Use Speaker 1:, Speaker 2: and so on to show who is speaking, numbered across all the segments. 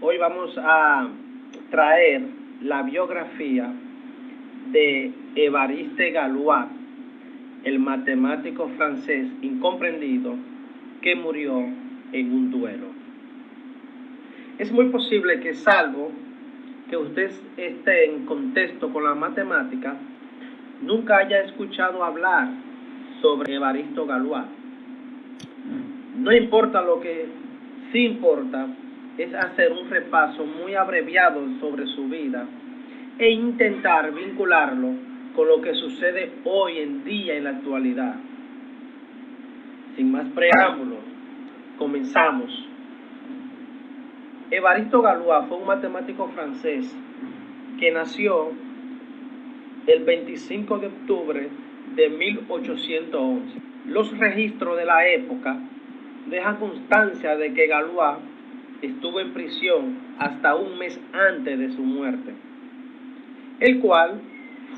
Speaker 1: Hoy vamos a traer la biografía de Évariste Galois, el matemático francés incomprendido que murió en un duelo. Es muy posible que, salvo que usted esté en contexto con la matemática, nunca haya escuchado hablar sobre Évariste Galois. No importa, lo que sí importa es hacer un repaso muy abreviado sobre su vida e intentar vincularlo con lo que sucede hoy en día en la actualidad. Sin más preámbulos, comenzamos. Évariste Galois fue un matemático francés que nació el 25 de octubre de 1811. Los registros de la época dejan constancia de que Galois estuvo en prisión hasta un mes antes de su muerte, el cual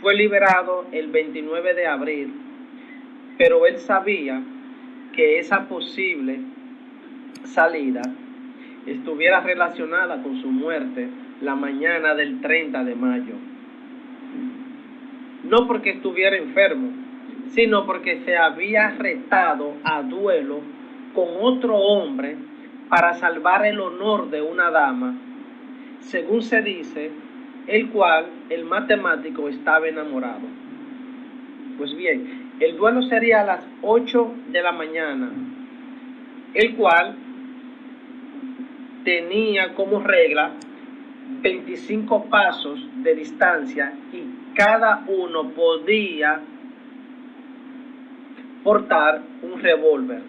Speaker 1: fue liberado el 29 de abril, pero él sabía que esa posible salida estuviera relacionada con su muerte la mañana del 30 de mayo. No porque estuviera enfermo, sino porque se había retado a duelo con otro hombre para salvar el honor de una dama, según se dice, el cual el matemático estaba enamorado. Pues bien, el duelo sería a las 8 de la mañana, el cual tenía como regla 25 pasos de distancia y cada uno podía portar un revólver.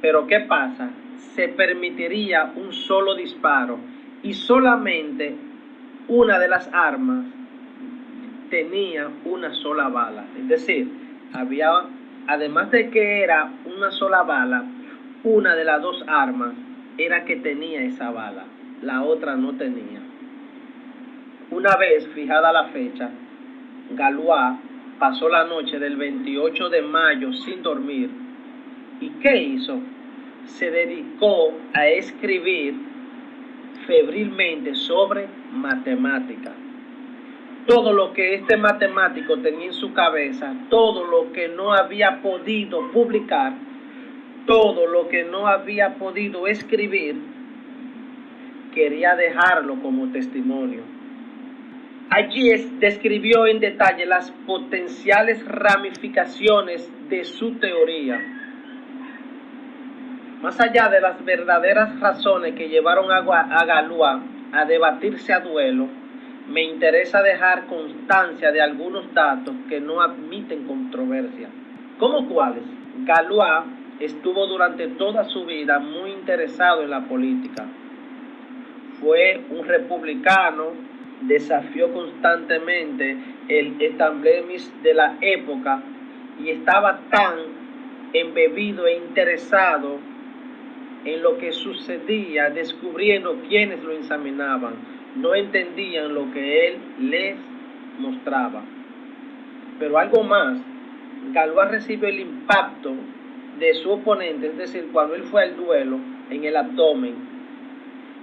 Speaker 1: Pero ¿qué pasa? Se permitiría un solo disparo y solamente una de las armas tenía una sola bala. Es decir, además de que era una sola bala, una de las dos armas era que tenía esa bala, la otra no tenía. Una vez fijada la fecha, Galois pasó la noche del 28 de mayo sin dormir. ¿Y qué hizo? Se dedicó a escribir febrilmente sobre matemática. Todo lo que este matemático tenía en su cabeza, todo lo que no había podido publicar, todo lo que no había podido escribir, quería dejarlo como testimonio. Allí describió en detalle las potenciales ramificaciones de su teoría. Más allá de las verdaderas razones que llevaron a Galois a debatirse a duelo, me interesa dejar constancia de algunos datos que no admiten controversia. ¿Cómo cuáles? Galois estuvo durante toda su vida muy interesado en la política. Fue un republicano, desafió constantemente el establishment de la época y estaba tan embebido e interesado en lo que sucedía, descubriendo quienes lo examinaban, no entendían lo que él les mostraba. Pero algo más, Galois recibió el impacto de su oponente, es decir, cuando él fue al duelo, en el abdomen,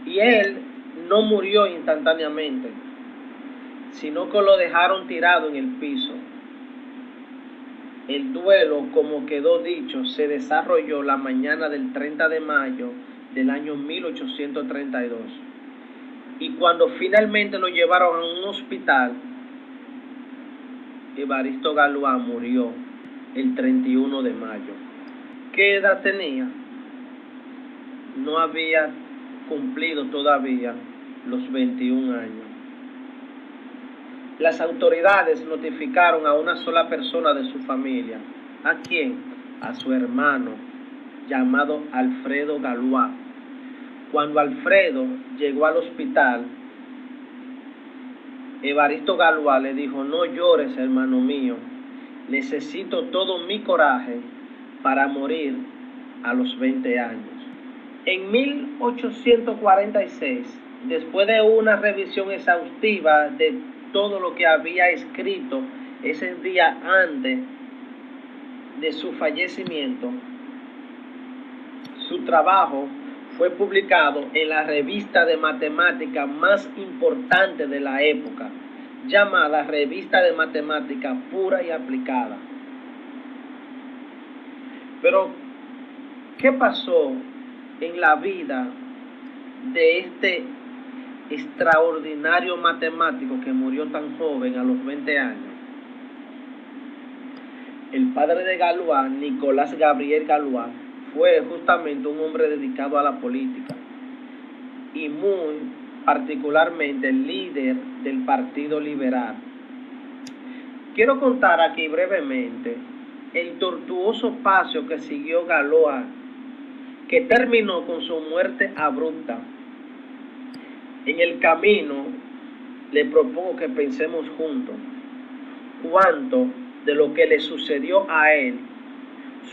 Speaker 1: y él no murió instantáneamente, sino que lo dejaron tirado en el piso. El duelo, como quedó dicho, se desarrolló la mañana del 30 de mayo del año 1832. Y cuando finalmente lo llevaron a un hospital, Évariste Galois murió el 31 de mayo. ¿Qué edad tenía? No había cumplido todavía los 21 años. Las autoridades notificaron a una sola persona de su familia. ¿A quién? A su hermano, llamado Alfredo Galois. Cuando Alfredo llegó al hospital, Évariste Galois le dijo: no llores, hermano mío, necesito todo mi coraje para morir a los 20 años. En 1846, después de una revisión exhaustiva de todo lo que había escrito ese día antes de su fallecimiento, su trabajo fue publicado en la revista de matemática más importante de la época, llamada Revista de Matemática Pura y Aplicada. Pero, ¿qué pasó en la vida de este extraordinario matemático que murió tan joven, a los 20 años? El padre de Galois, Nicolás Gabriel Galois, fue justamente un hombre dedicado a la política y muy particularmente el líder del Partido Liberal. Quiero contar aquí brevemente el tortuoso paso que siguió Galois, que terminó con su muerte abrupta. En el camino le propongo que pensemos juntos cuánto de lo que le sucedió a él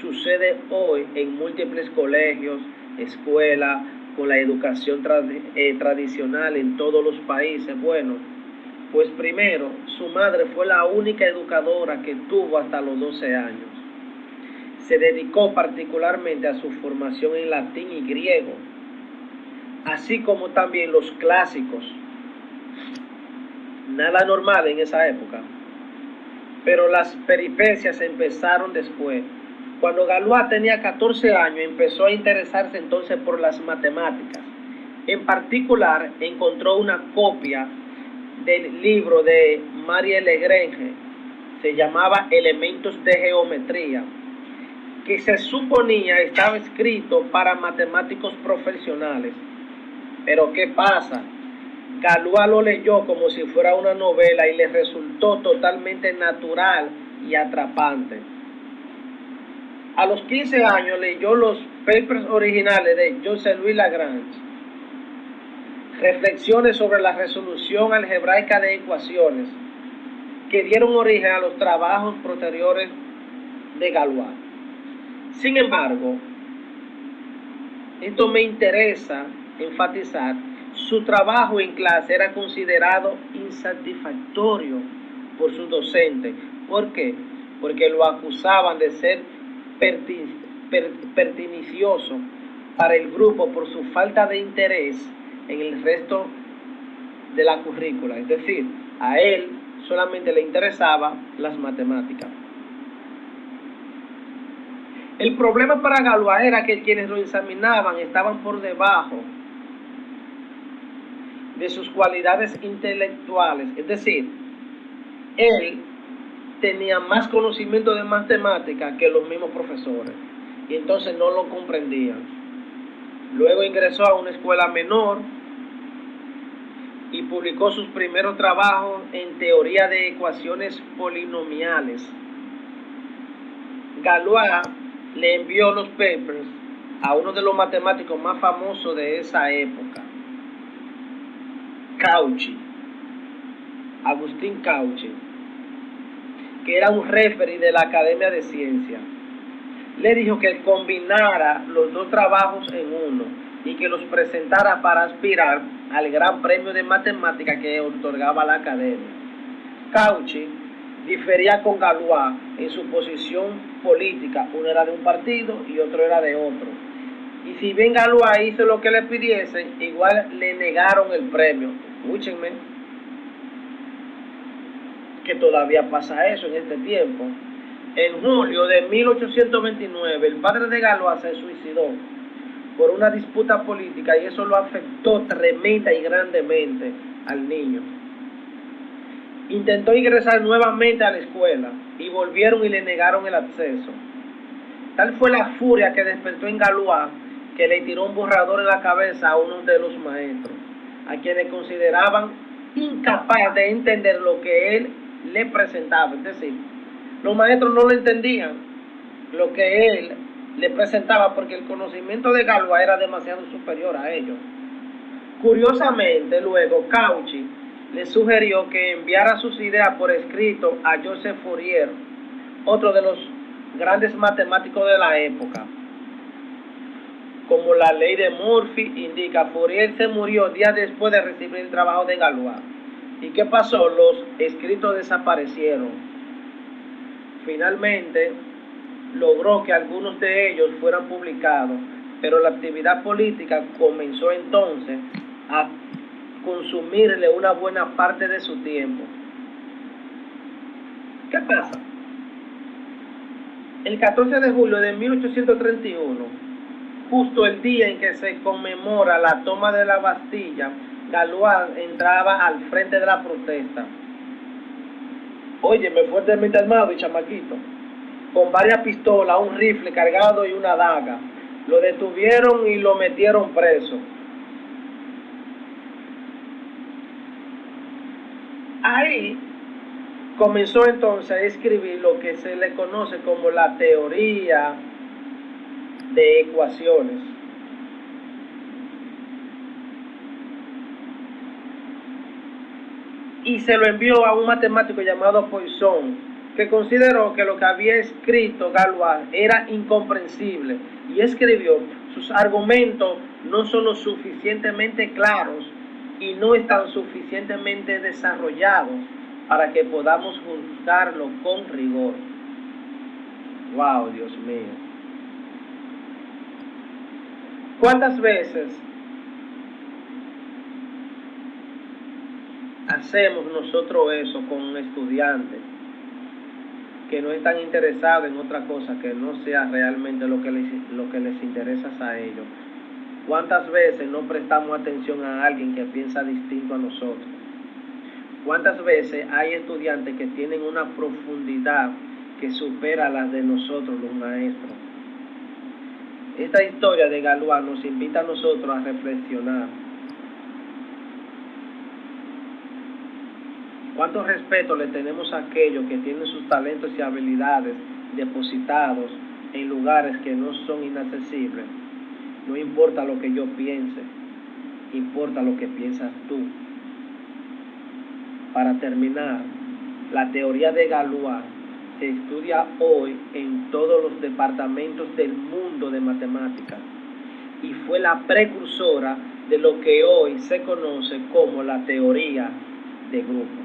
Speaker 1: sucede hoy en múltiples colegios, escuelas, con la educación tradicional en todos los países. Bueno, pues primero, su madre fue la única educadora que tuvo hasta los 12 años. Se dedicó particularmente a su formación en latín y griego, así como también los clásicos. Nada normal en esa época, pero las peripecias empezaron después. Cuando Galois tenía 14 años, empezó a interesarse entonces por las matemáticas. En particular, encontró una copia del libro de Marie Lagrange, se llamaba Elementos de Geometría, que se suponía estaba escrito para matemáticos profesionales. Pero ¿qué pasa? Galois lo leyó como si fuera una novela y le resultó totalmente natural y atrapante. A los 15 años leyó los papers originales de Joseph-Louis Lagrange, reflexiones sobre la resolución algebraica de ecuaciones, que dieron origen a los trabajos posteriores de Galois. Sin embargo, esto me interesa enfatizar, su trabajo en clase era considerado insatisfactorio por sus docentes. ¿Por qué? Porque lo acusaban de ser pernicioso para el grupo por su falta de interés en el resto de la currícula. Es decir, a él solamente le interesaban las matemáticas. El problema para Galois era que quienes lo examinaban estaban por debajo de sus cualidades intelectuales. Es decir, él tenía más conocimiento de matemáticas que los mismos profesores y entonces no lo comprendían. Luego ingresó a una escuela menor y publicó sus primeros trabajos en teoría de ecuaciones polinomiales. Galois le envió los papers a uno de los matemáticos más famosos de esa época, Cauchy, Agustín Cauchy, que era un referee de la Academia de Ciencias. Le dijo que combinara los dos trabajos en uno y que los presentara para aspirar al gran premio de matemática que otorgaba la Academia. Cauchy difería con Galois en su posición política. Uno era de un partido y otro era de otro. Y si bien Galois hizo lo que le pidiesen, igual le negaron el premio. Escúchenme, que todavía pasa eso en este tiempo. En julio de 1829, el padre de Galois se suicidó por una disputa política y eso lo afectó tremenda y grandemente al niño. Intentó ingresar nuevamente a la escuela y volvieron y le negaron el acceso. Tal fue la furia que despertó en Galois que le tiró un borrador en la cabeza a uno de los maestros, a quienes consideraban incapaz de entender lo que él le presentaba. Es decir, los maestros no lo entendían lo que él le presentaba porque el conocimiento de Galois era demasiado superior a ellos. Curiosamente, luego Cauchy le sugirió que enviara sus ideas por escrito a Joseph Fourier, otro de los grandes matemáticos de la época. Como la ley de Murphy indica, Fourier se murió días después de recibir el trabajo de Galois. ¿Y qué pasó? Los escritos desaparecieron. Finalmente, logró que algunos de ellos fueran publicados, pero la actividad política comenzó entonces a consumirle una buena parte de su tiempo. ¿Qué pasa? El 14 de julio de 1831, justo el día en que se conmemora la toma de la Bastilla, Galois entraba al frente de la protesta. Óyeme, fuertemente armado y chamaquito, con varias pistolas, un rifle cargado y una daga. Lo detuvieron y lo metieron preso. Ahí comenzó entonces a escribir lo que se le conoce como la teoría de ecuaciones. Y se lo envió a un matemático llamado Poisson, que consideró que lo que había escrito Galois era incomprensible y escribió: sus argumentos no son lo suficientemente claros y no están suficientemente desarrollados para que podamos juzgarlo con rigor. Wow, Dios mío. ¿Cuántas veces hacemos nosotros eso con estudiantes que no están interesados en otra cosa que no sea realmente lo que les interesa a ellos? ¿Cuántas veces no prestamos atención a alguien que piensa distinto a nosotros? ¿Cuántas veces hay estudiantes que tienen una profundidad que supera la de nosotros los maestros? Esta historia de Galois nos invita a nosotros a reflexionar. ¿Cuánto respeto le tenemos a aquellos que tienen sus talentos y habilidades depositados en lugares que no son inaccesibles? No importa lo que yo piense, importa lo que piensas tú. Para terminar, la teoría de Galois se estudia hoy en todos los departamentos del mundo de matemáticas y fue la precursora de lo que hoy se conoce como la teoría de grupos.